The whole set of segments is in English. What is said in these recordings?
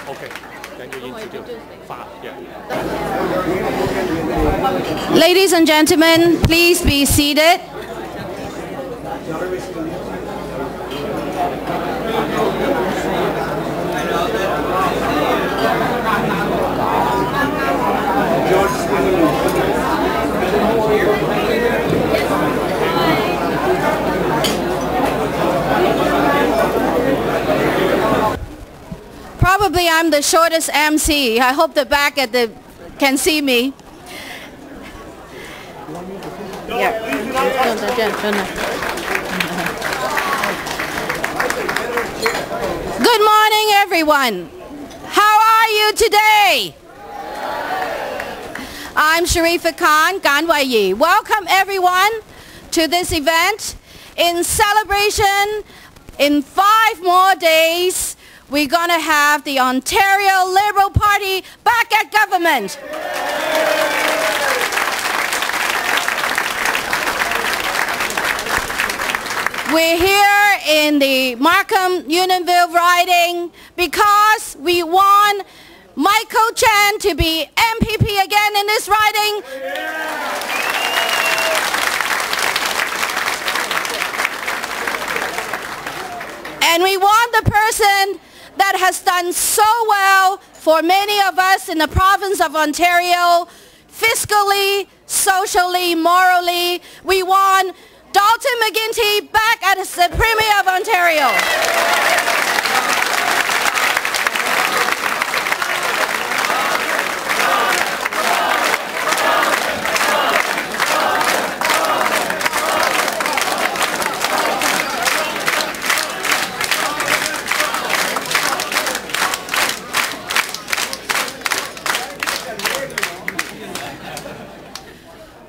Okay. Then you introduce. Yeah. Ladies and gentlemen, please be seated. Probably I'm the shortest MC. I hope the back at the can see me. Yeah. Good morning, everyone. How are you today? I'm Sharifa Khan Ganwai. Welcome everyone to this event. In celebration, in 5 more days, we're going to have the Ontario Liberal Party back at government. We're here in the Markham-Unionville riding because we want Michael Chan to be MPP again in this riding. And we want the person that has done so well for many of us in the province of Ontario, fiscally, socially, morally. We want Dalton Mcquinty back as the Premier of Ontario.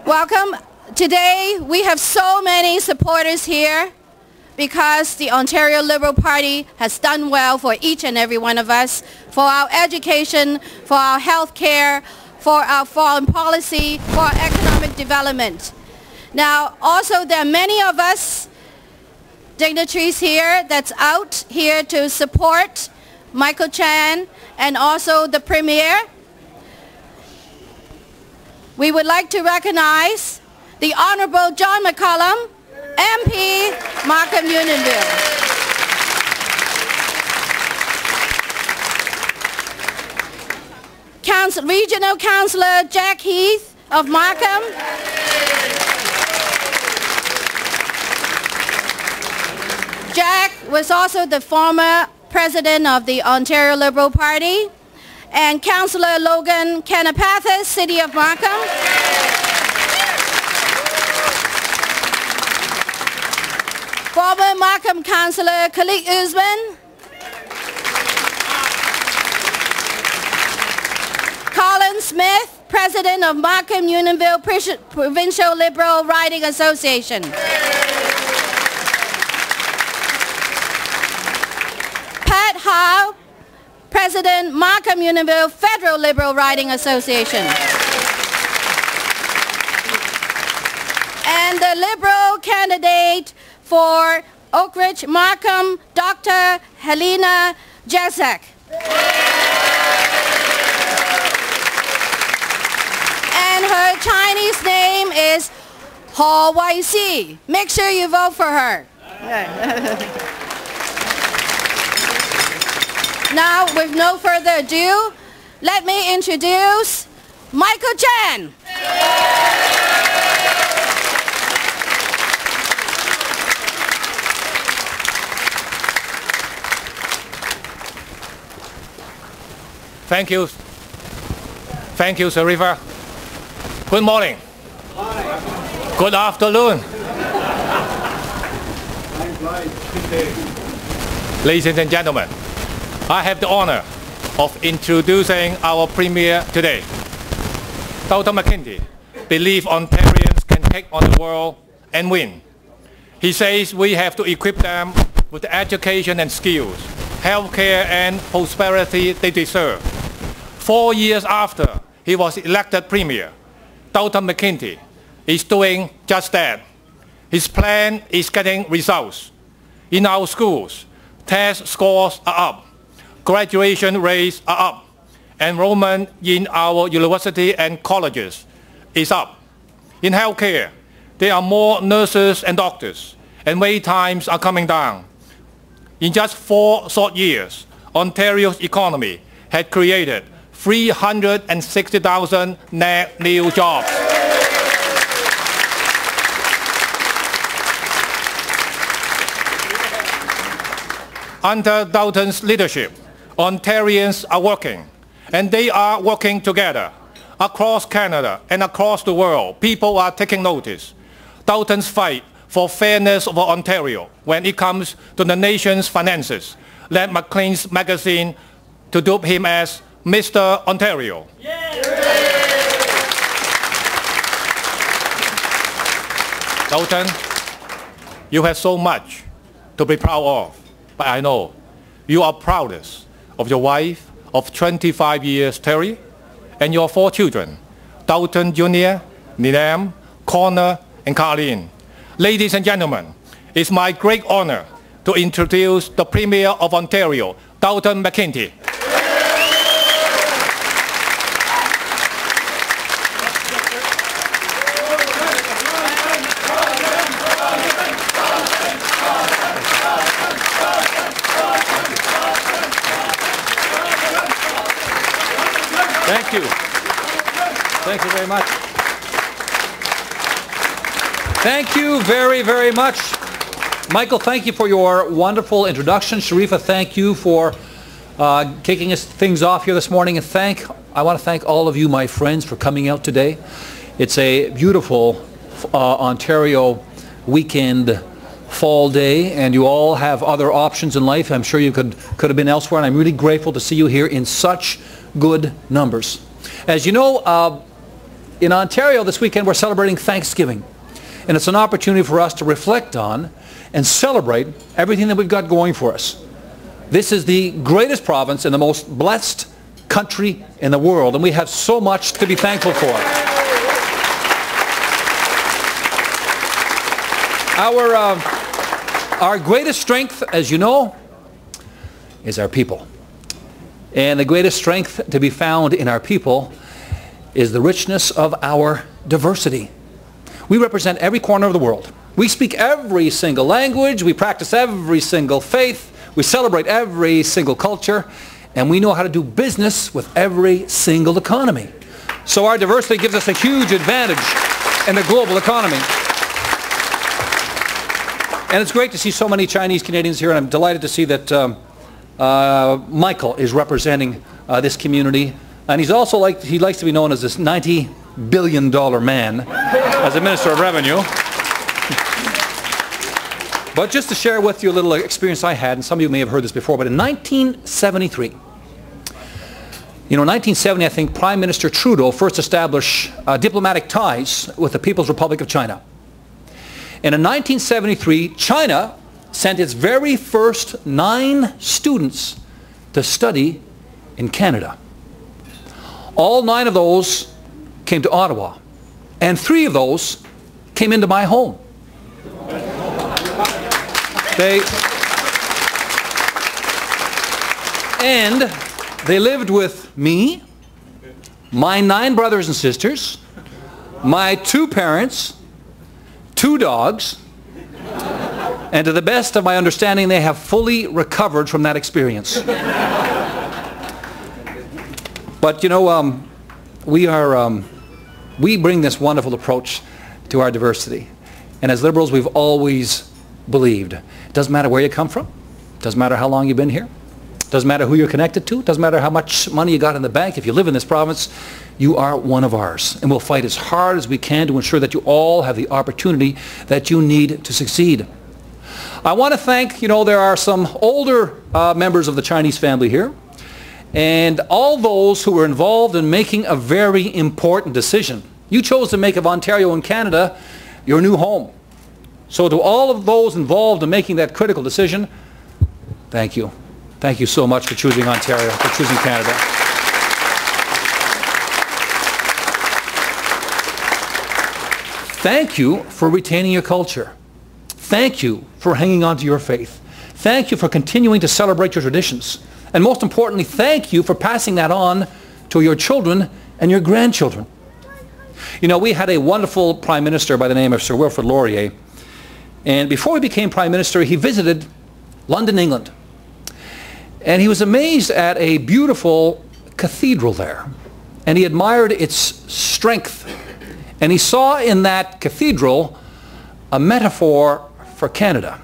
Welcome. Today we have so many supporters here because the Ontario Liberal Party has done well for each and every one of us, for our education, for our health care, for our foreign policy, for our economic development. Now also there are many of us dignitaries here that's out here to support Michael Chan and also the Premier. We would like to recognize the Honourable John McCollum, MP, Markham-Unionville. Regional Councillor Jack Heath of Markham. Jack was also the former president of the Ontario Liberal Party. And Councillor Logan Kanapathis, City of Markham. Former Markham Councillor Khalid Usman. Colin Smith, President of Markham-Unionville Provincial Liberal Riding Association. Pat Howe, President, Markham-Unionville Federal Liberal Riding Association. And the Liberal candidate for Oak Ridge Markham, Dr. Helena Jezek. And her Chinese name is Ho Wai Si. Make sure you vote for her. Now, with no further ado, let me introduce Michael Chan. Thank you. Thank you, Sharifa. Good morning. Good afternoon. Ladies and gentlemen, I have the honor of introducing our Premier today. Dalton Mcquinty believes Ontarians can take on the world and win. He says we have to equip them with the education and skills, healthcare and prosperity they deserve. 4 years after he was elected Premier, Dalton Mcquinty is doing just that. His plan is getting results. In our schools, test scores are up. graduation rates are up. Enrollment in our university and colleges is up. In healthcare, there are more nurses and doctors, and wait times are coming down. In just 4 short years, Ontario's economy had created 360,000 net new jobs. Under Dalton's leadership, Ontarians are working, and they are working together. Across Canada and across the world, people are taking notice. Dalton's fight for fairness for Ontario when it comes to the nation's finances led Maclean's magazine to dupe him as Mr. Ontario. Dalton, you have so much to be proud of, but I know you are proudest of your wife of 25 years, Terry, and your 4 children, Dalton Jr., Nidam, Connor, and Carleen. Ladies and gentlemen, it's my great honor to introduce the Premier of Ontario, Dalton Mcquinty. Thank you. Thank you very much. Thank you very, very much. Michael, thank you for your wonderful introduction. Sharifa, thank you for kicking things off here this morning. And I want to thank all of you, my friends, for coming out today. It's a beautiful Ontario weekend fall day, and you all have other options in life. I'm sure you could have been elsewhere, and I'm really grateful to see you here in such good numbers. As you know, in Ontario this weekend we're celebrating Thanksgiving, and it's an opportunity for us to reflect on and celebrate everything that we've got going for us. This is the greatest province and the most blessed country in the world, and we have so much to be thankful for. Our greatest strength, as you know, is our people. And the greatest strength to be found in our people is the richness of our diversity. We represent every corner of the world. We speak every single language, we practice every single faith, we celebrate every single culture, and we know how to do business with every single economy. So our diversity gives us a huge advantage in the global economy. And it's great to see so many Chinese Canadians here, and I'm delighted to see that Michael is representing this community, and he likes to be known as this $90 billion man as a Minister of Revenue. But just to share with you a little experience I had, and some of you may have heard this before, but in 1973, in 1970, I think Prime Minister Trudeau first established diplomatic ties with the People's Republic of China. And in 1973, China sent its very first 9 students to study in Canada. All 9 of those came to Ottawa, and 3 of those came into my home. They lived with me, my 9 brothers and sisters, my 2 parents, 2 dogs, and to the best of my understanding, they have fully recovered from that experience. But you know, we bring this wonderful approach to our diversity. And as liberals, we've always believed, it doesn't matter where you come from, it doesn't matter how long you've been here, it doesn't matter who you're connected to, it doesn't matter how much money you got in the bank, if you live in this province, you are one of ours. And we'll fight as hard as we can to ensure that you all have the opportunity that you need to succeed. I want to thank, there are some older members of the Chinese family here, and all those who were involved in making a very important decision. You chose to make of Ontario and Canada your new home. So to all of those involved in making that critical decision, thank you. Thank you so much for choosing Ontario, for choosing Canada. Thank you for retaining your culture. Thank you for hanging on to your faith. Thank you for continuing to celebrate your traditions. And most importantly, thank you for passing that on to your children and your grandchildren. You know, we had a wonderful Prime Minister by the name of Sir Wilfrid Laurier. And before he became Prime Minister, he visited London, England. And he was amazed at a beautiful cathedral there. And he admired its strength. And he saw in that cathedral a metaphor for Canada.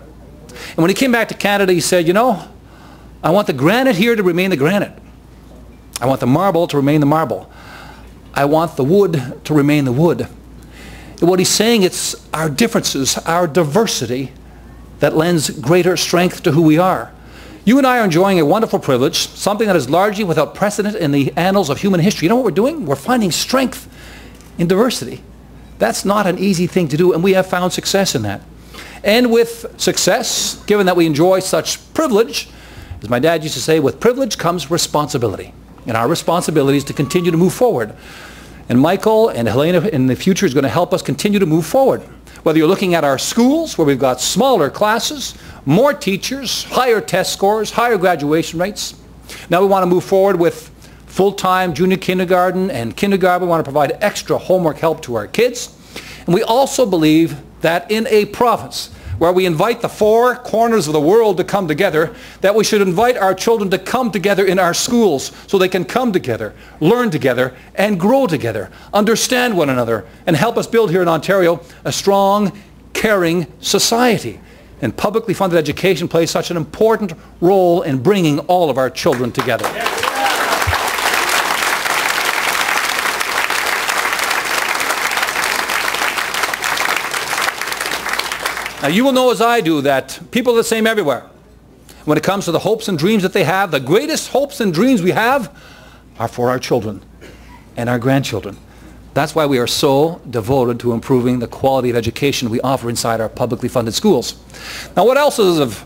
And when he came back to Canada, he said, you know, I want the granite here to remain the granite. I want the marble to remain the marble. I want the wood to remain the wood. And what he's saying, it's our differences, our diversity, that lends greater strength to who we are. You and I are enjoying a wonderful privilege, something that is largely without precedent in the annals of human history. You know what we're doing? We're finding strength in diversity. That's not an easy thing to do, and we have found success in that. And with success, given that we enjoy such privilege, as my dad used to say, with privilege comes responsibility. And our responsibility is to continue to move forward. And Michael and Helena in the future is going to help us continue to move forward. Whether you're looking at our schools, where we've got smaller classes, more teachers, higher test scores, higher graduation rates. Now we want to move forward with full-time junior kindergarten and kindergarten. We want to provide extra homework help to our kids. And we also believe that in a province where we invite the four corners of the world to come together, that we should invite our children to come together in our schools so they can come together, learn together, and grow together, understand one another, and help us build here in Ontario a strong, caring society. And publicly funded education plays such an important role in bringing all of our children together. Now, you will know as I do that people are the same everywhere. When it comes to the hopes and dreams that they have, the greatest hopes and dreams we have are for our children and our grandchildren. That's why we are so devoted to improving the quality of education we offer inside our publicly funded schools. Now, what else is of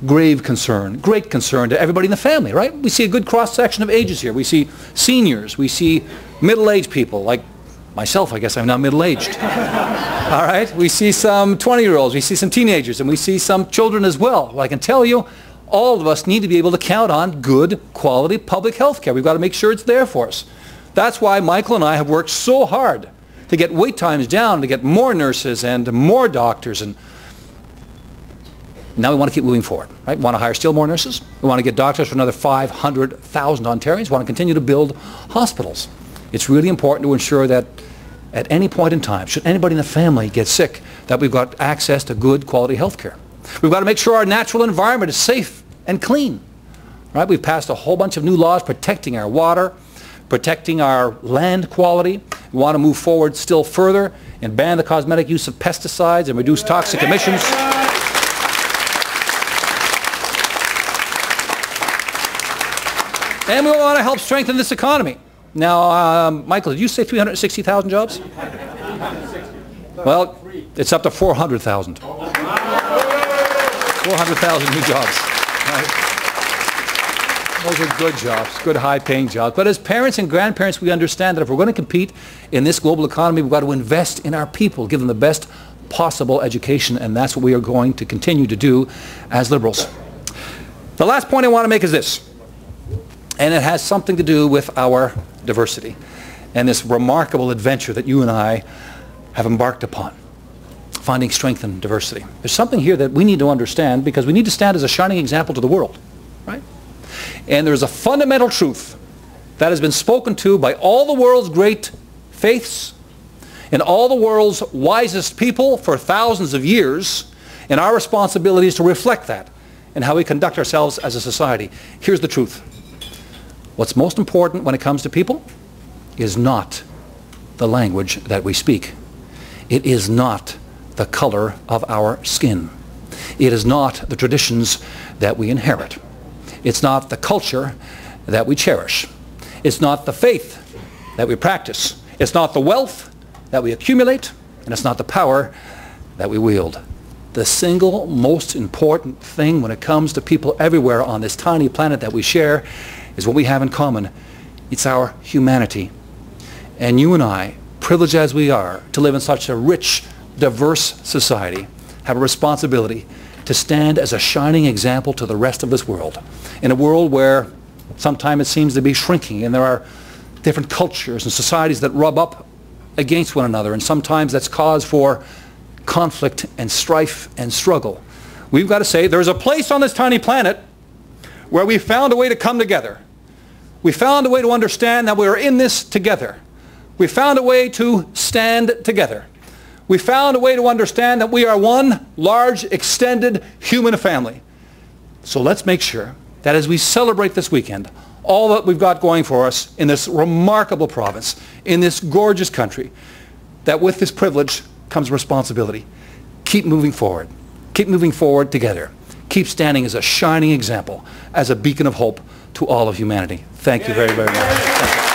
grave concern, great concern to everybody in the family, right? We see a good cross-section of ages here. We see seniors, we see middle-aged people, like myself. I guess I'm now middle-aged. All right? We see some 20-year-olds, we see some teenagers, and we see some children as well. Well, I can tell you, all of us need to be able to count on good, quality public health care. We've got to make sure it's there for us. That's why Michael and I have worked so hard to get wait times down, to get more nurses and more doctors. And now we want to keep moving forward. Right? We want to hire still more nurses. We want to get doctors for another 500,000 Ontarians. We want to continue to build hospitals. It's really important to ensure that at any point in time, should anybody in the family get sick, that we've got access to good quality health care. We've got to make sure our natural environment is safe and clean. Right? We've passed a whole bunch of new laws protecting our water, protecting our land quality. We want to move forward still further and ban the cosmetic use of pesticides and reduce toxic emissions. And we want to help strengthen this economy. Now, Michael, did you say 360,000 jobs? Well, it's up to 400,000. 400,000 new jobs. Right? Those are good jobs, good high-paying jobs. But as parents and grandparents, we understand that if we're going to compete in this global economy, we've got to invest in our people, give them the best possible education, and that's what we are going to continue to do as Liberals. The last point I want to make is this, and it has something to do with our diversity and this remarkable adventure that you and I have embarked upon, finding strength in diversity. There's something here that we need to understand because we need to stand as a shining example to the world, right? And there's a fundamental truth that has been spoken to by all the world's great faiths and all the world's wisest people for thousands of years, and our responsibility is to reflect that in how we conduct ourselves as a society. Here's the truth. What's most important when it comes to people is not the language that we speak. It is not the color of our skin. It is not the traditions that we inherit. It's not the culture that we cherish. It's not the faith that we practice. It's not the wealth that we accumulate, and it's not the power that we wield. The single most important thing when it comes to people everywhere on this tiny planet that we share is what we have in common. It's our humanity. And you and I, privileged as we are to live in such a rich, diverse society, have a responsibility to stand as a shining example to the rest of this world. In a world where sometimes it seems to be shrinking, and there are different cultures and societies that rub up against one another, and sometimes that's cause for conflict and strife and struggle. We've got to say there's a place on this tiny planet where we found a way to come together. We found a way to understand that we are in this together. We found a way to stand together. We found a way to understand that we are one large, extended human family. So let's make sure that as we celebrate this weekend, all that we've got going for us in this remarkable province, in this gorgeous country, that with this privilege comes responsibility. Keep moving forward. Keep moving forward together. Keep standing as a shining example, as a beacon of hope to all of humanity. Thank you very, very much. Thank you.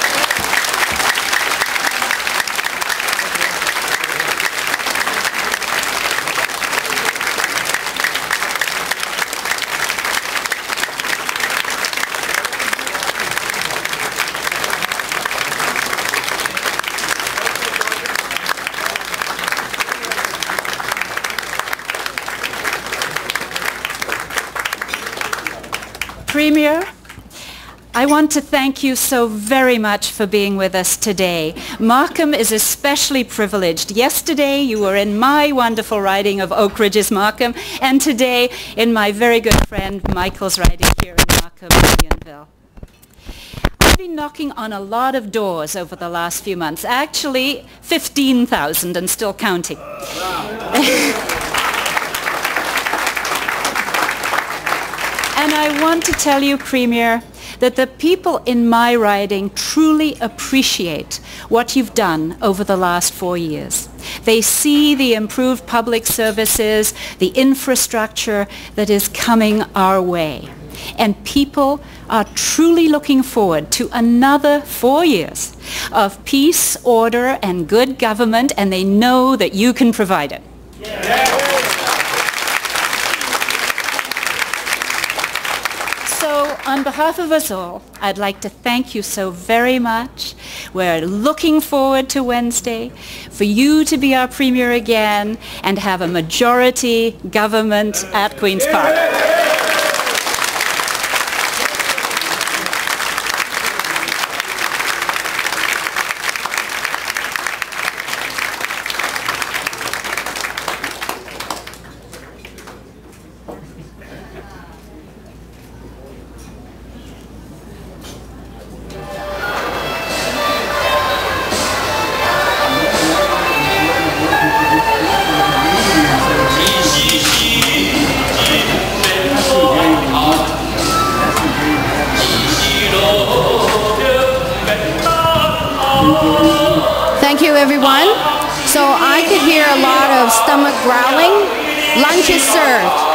Premier, I want to thank you so very much for being with us today. Markham is especially privileged. Yesterday you were in my wonderful riding of Oak Ridges, Markham, and today in my very good friend Michael's riding here in Markham, Unionville. I've been knocking on a lot of doors over the last few months, actually 15,000 and still counting. And I want to tell you, Premier, that the people in my riding truly appreciate what you've done over the last 4 years. They see the improved public services, the infrastructure that is coming our way. And people are truly looking forward to another 4 years of peace, order, and good government, and they know that you can provide it. So on behalf of us all, I'd like to thank you so very much. We're looking forward to Wednesday, for you to be our Premier again and have a majority government at Queen's Park. Thank you, everyone. So I could hear a lot of stomach growling. Lunch is served.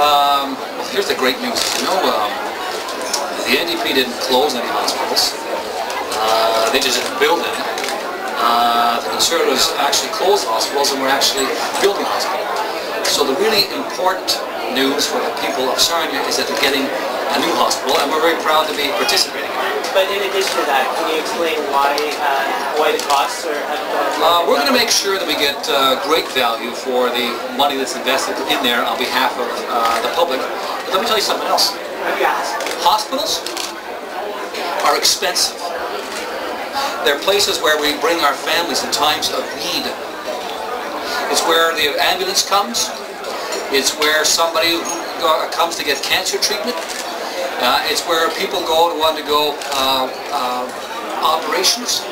Well, here's the great news. You know, the NDP didn't close any hospitals. They just didn't build any. The Conservatives actually closed hospitals and were actually building hospitals. So the really important news for the people of Sarnia is that they're getting a new hospital, and we're very proud to be participating in it. But in addition to that, can you explain why the costs are? We're going to make sure that we get great value for the money that's invested in there on behalf of the public. But let me tell you something else. Hospitals are expensive. They're places where we bring our families in times of need. It's where the ambulance comes. It's where somebody comes to get cancer treatment. It's where people go to undergo operations.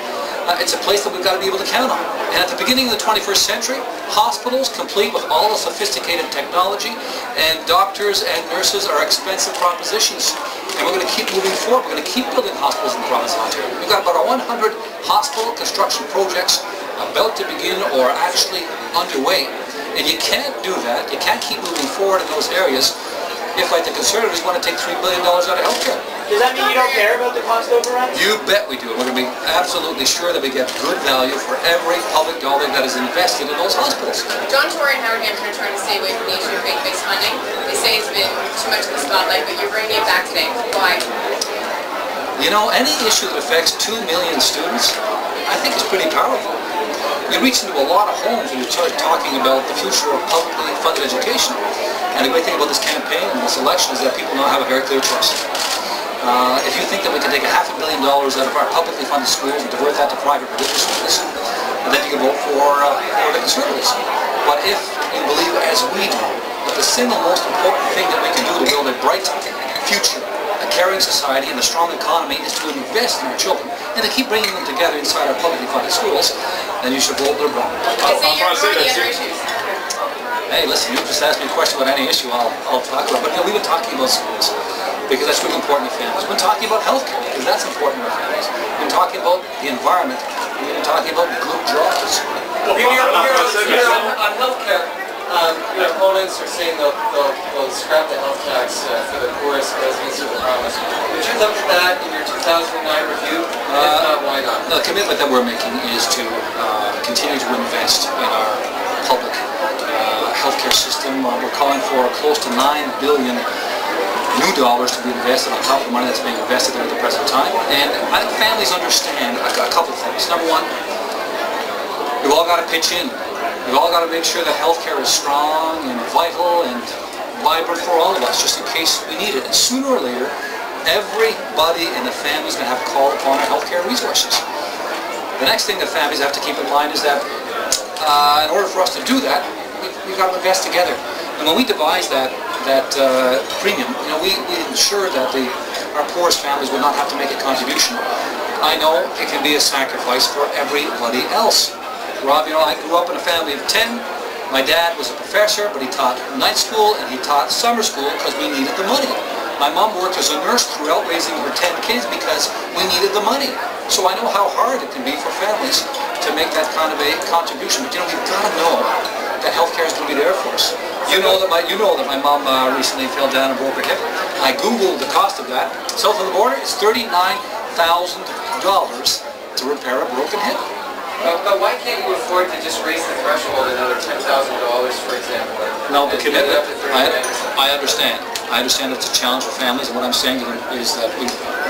It's a place that we've got to be able to count on. And at the beginning of the 21st century, hospitals, complete with all the sophisticated technology, and doctors and nurses are expensive propositions. And we're going to keep moving forward. We're going to keep building hospitals in the province of Ontario. We've got about 100 hospital construction projects about to begin or actually underway. And you can't do that. You can't keep moving forward in those areas if, like the Conservatives, want to take $3 billion out of healthcare. Does that mean you don't care about the cost overruns? You bet we do. We're going to be absolutely sure that we get good value for every public dollar that is invested in those hospitals. John Tory and Howard Hampton are trying to stay away from the issue of faith-based funding. They say it's been too much of the spotlight, but you're bringing it back today. Why? You know, any issue that affects 2 million students, I think is pretty powerful. You reach into a lot of homes when you start talking about the future of publicly funded education. And the great thing about this campaign and this election is that people now have a very clear choice. If you think that we can take $500 million out of our publicly funded schools and divert that to private religious schools, then you can vote for the Conservatives. But if you believe, as we do, that the single most important thing that we can do to build a bright future, a caring society, and a strong economy is to invest in our children and to keep bringing them together inside our publicly funded schools, then you should vote Liberal. Is it your the other issues? Hey, listen, you just asked me a question about any issue I'll talk about. But you know, we've been talking about schools because that's really important to families. We've been talking about healthcare because that's important to families. We've been talking about the environment. We've been talking about good jobs. On healthcare, your opponents are saying they'll scrap the health tax for the poorest residents of the province. Did you look at that in your 2009 review? If not, why not? The commitment that we're making is to continue to invest in our public healthcare system. We're calling for close to $9 billion new dollars to be invested on top of the money that's being invested there at the present time. And I think families understand a couple of things. Number one, we've all got to pitch in. We've all got to make sure that healthcare is strong and vital and vibrant for all of us, just in case we need it. And sooner or later, everybody in the family is going to have to call upon our healthcare resources. The next thing that families have to keep in mind is that in order for us to do that, we've got to invest together. And when we devise that premium, you know, we ensure that our poorest families will not have to make a contribution. I know it can be a sacrifice for everybody else. Rob, you know, I grew up in a family of 10. My dad was a professor, but he taught night school and he taught summer school because we needed the money. My mom worked as a nurse throughout raising her 10 kids because we needed the money. So I know how hard it can be for families to make that kind of a contribution. But you know, we've got to know that healthcare is going to be there for us. You know that my mom recently fell down and broke her hip. I googled the cost of that. South of the border, it's $39,000 to repair a broken hip. But why can't you afford to just raise the threshold another $10,000, for example? No, the commitment. I understand. I understand it's a challenge for families, and what I'm saying to them is that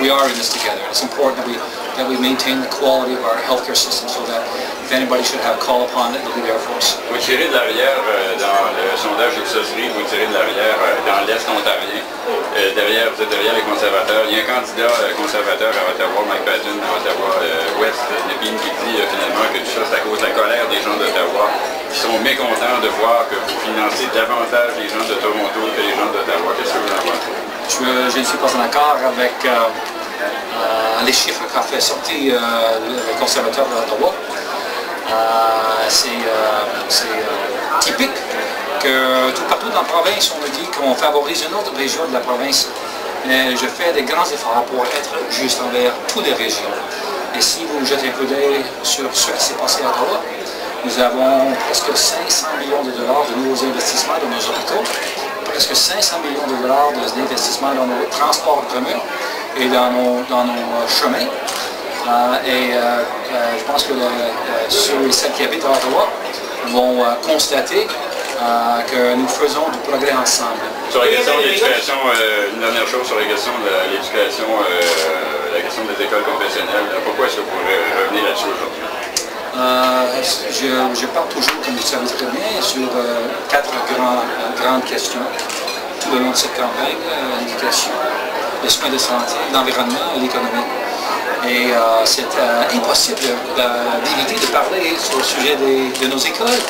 we are in this together. It's important that we maintain the quality of our healthcare system so that if anybody should have a call upon it, it'll be there for us. Vous tirez de l'arrière dans le sondage Ipsos-Ri, vous tirez de l'arrière dans l'Est ontarien. Vous êtes derrière les conservateurs. Il y a un candidat conservateur à Ottawa, Mike Patton, à Ottawa-Ouest, Népine, qui dit finalement que tout ça c'est à cause de la colère des gens d'Ottawa qui sont mécontents de voir que vous financez davantage les gens de Toronto que les gens d'Ottawa. Qu'est-ce que vous en pensez? Je ne suis pas en accord avec les chiffres qu'a fait sortir les conservateurs d'Ottawa. C'est typique que tout partout dans la province, on me dit qu'on favorise une autre région de la province. Mais je fais des grands efforts pour être juste envers toutes les régions. Et si vous jetez un coup d'œil sur ce qui s'est passé à Ottawa, nous avons presque 500 millions de dollars de nouveaux investissements dans nos hôpitaux. presque 500 millions de dollars d'investissement dans nos transports en commun et dans nos chemins. Je pense que ceux et celles qui habitent à Ottawa vont constater que nous faisons du progrès ensemble. Sur la question de l'éducation, une dernière chose sur la question de l'éducation, la question des écoles confessionnelles, pourquoi est-ce que vous pourrez revenir là-dessus aujourd'hui? Je parle toujours, comme vous savez très bien, sur 4 grandes questions tout le long de cette campagne: l'éducation, les soins de santé, l'environnement et l'économie. Et c'est impossible d'éviter de parler sur le sujet de nos écoles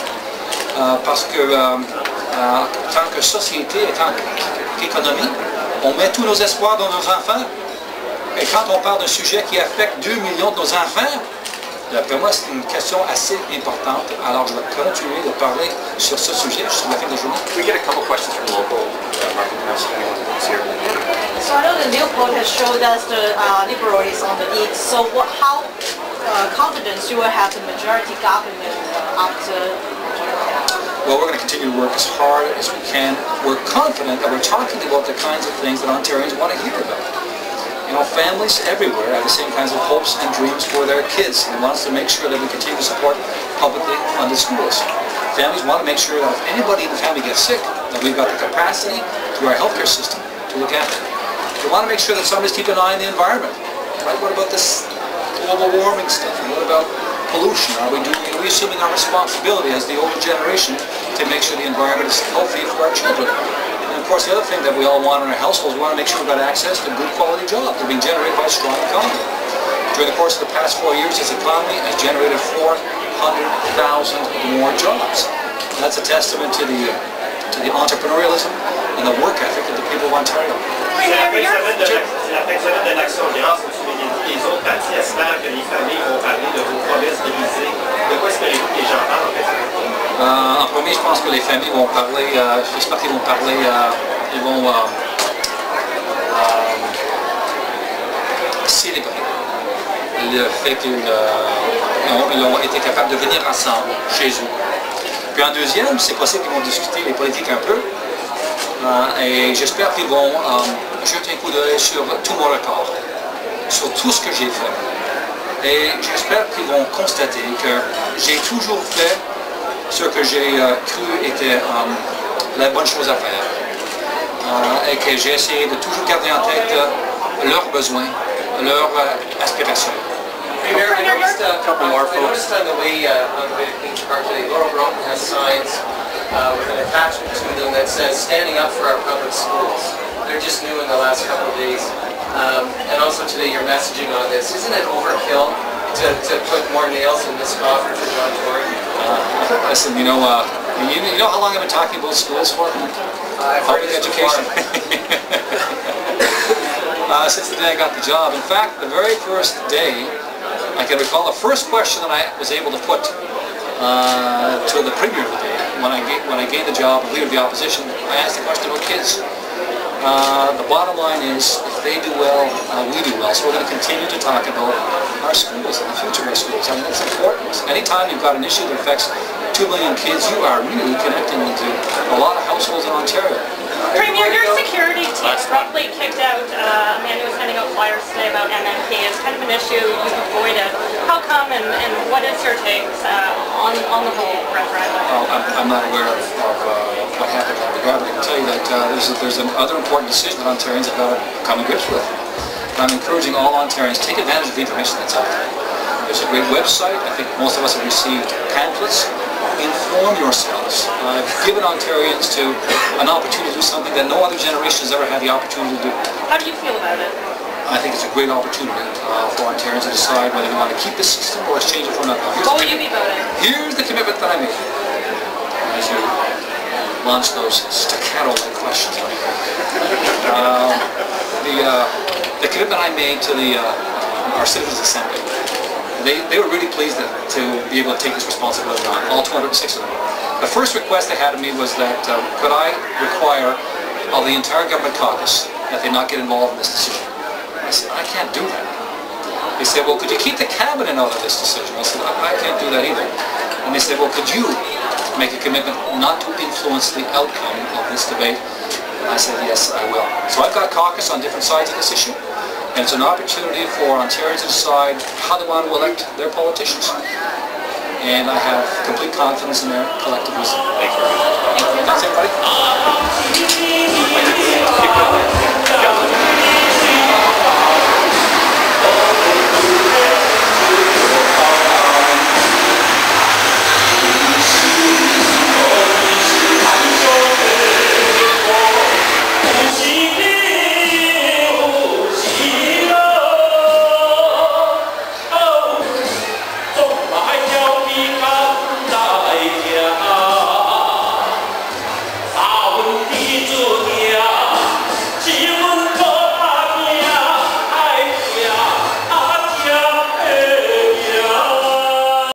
parce que tant que société et tant qu'économie, on met tous nos espoirs dans nos enfants. Et quand on parle d'un sujet qui affecte 2 millions de nos enfants, pour moi, c'est une question assez importante. Alors, je vais continuer de parler sur ce sujet jusqu'à la fin de la journée. We get a couple questions from local market here. So I know the new poll has showed us the Liberal is on the lead. So how confident you will have the majority government after? Well, we're going to continue to work as hard as we can. We're confident that we're talking about the kinds of things that Ontarians want to hear about. You know, families everywhere have the same kinds of hopes and dreams for their kids, and wants to make sure that we continue to support publicly funded schools. Families want to make sure that if anybody in the family gets sick, that we've got the capacity through our healthcare system to look after them. We want to make sure that somebody's keeping an eye on the environment. Right? What about this global warming stuff? What about pollution? Are we assuming our responsibility as the older generation to make sure the environment is healthy for our children? And of course, the other thing that we all want in our households, we want to make sure we've got access to good quality jobs that are being generated by a strong economy. During the course of the past 4 years, this economy has generated 400,000 more jobs. And that's a testament to the entrepreneurialism and the work ethic of the people of Ontario. C'est la fin de semaine de l'Action de grâce, les autres partis espèrent que les familles vont parler de vos promesses divisées. De quoi espérez-vous que les gens parlent en fait? En premier, je pense que les familles vont parler, j'espère qu'ils vont parler, ils vont célébrer le fait qu'ils ont été capables de venir ensemble chez eux. Puis en deuxième, c'est possible qu'ils vont discuter les politiques un peu. Et j'espère qu'ils vont jeter un coup d'œil sur tout mon record, sur tout ce que j'ai fait. Et j'espère qu'ils vont constater que j'ai toujours fait ce que j'ai cru était la bonne chose à faire. Et que j'ai essayé de toujours garder en tête leurs besoins, leurs aspirations. I noticed on the way to Queen's Park today, Laurel Broughton has signs with an attachment to them that says "Standing up for our public schools." They're just new in the last couple of days. And also today your messaging on this. Isn't it overkill to put more nails in this coffin for John Tory? Listen, you know how long I've been talking about schools for? Public education. Since the day I got the job. In fact, the very first day, I can recall the first question that I was able to put to the Premier of the day, when I gained the job of Leader of the Opposition, I asked the question about kids. The bottom line is, if they do well, we do well. So we're going to continue to talk about our schools and the future of our schools. I mean, it's important. Anytime you've got an issue that affects 2 million kids, you are really connecting into a lot of households in Ontario. Premier, your security team abruptly kicked out a man who was handing out flyers today about MNP. It's kind of an issue you've avoided. How come, and what is your takes on the whole referendum? Well, I'm not aware of what happened on the ground. I can tell you that there's another important decision that Ontarians have got to come to grips with. I'm encouraging all Ontarians, take advantage of the information that's out there. There's a great website. I think most of us have received pamphlets. Inform yourselves. I've given Ontarians an opportunity to do something that no other generation has ever had the opportunity to do. How do you feel about it? I think it's a great opportunity for Ontarians to decide whether they want to keep this system or exchange it for another. What will you be voting? Here's the commitment that I made. As you launch those staccato-like questions. The commitment I made to our Citizens Assembly. They were really pleased to be able to take this responsibility on, all 206 of them. The first request they had of me was that could I require of the entire government caucus that they not get involved in this decision. I said, I can't do that. They said, well, could you keep the cabinet out of this decision? I said, I can't do that either. And they said, well, could you make a commitment not to influence the outcome of this debate? And I said, yes, I will. So I've got caucus on different sides of this issue, and it's an opportunity for Ontarians to decide how they want to elect their politicians. And I have complete confidence in their collective wisdom. Thanks very much. Thanks, everybody.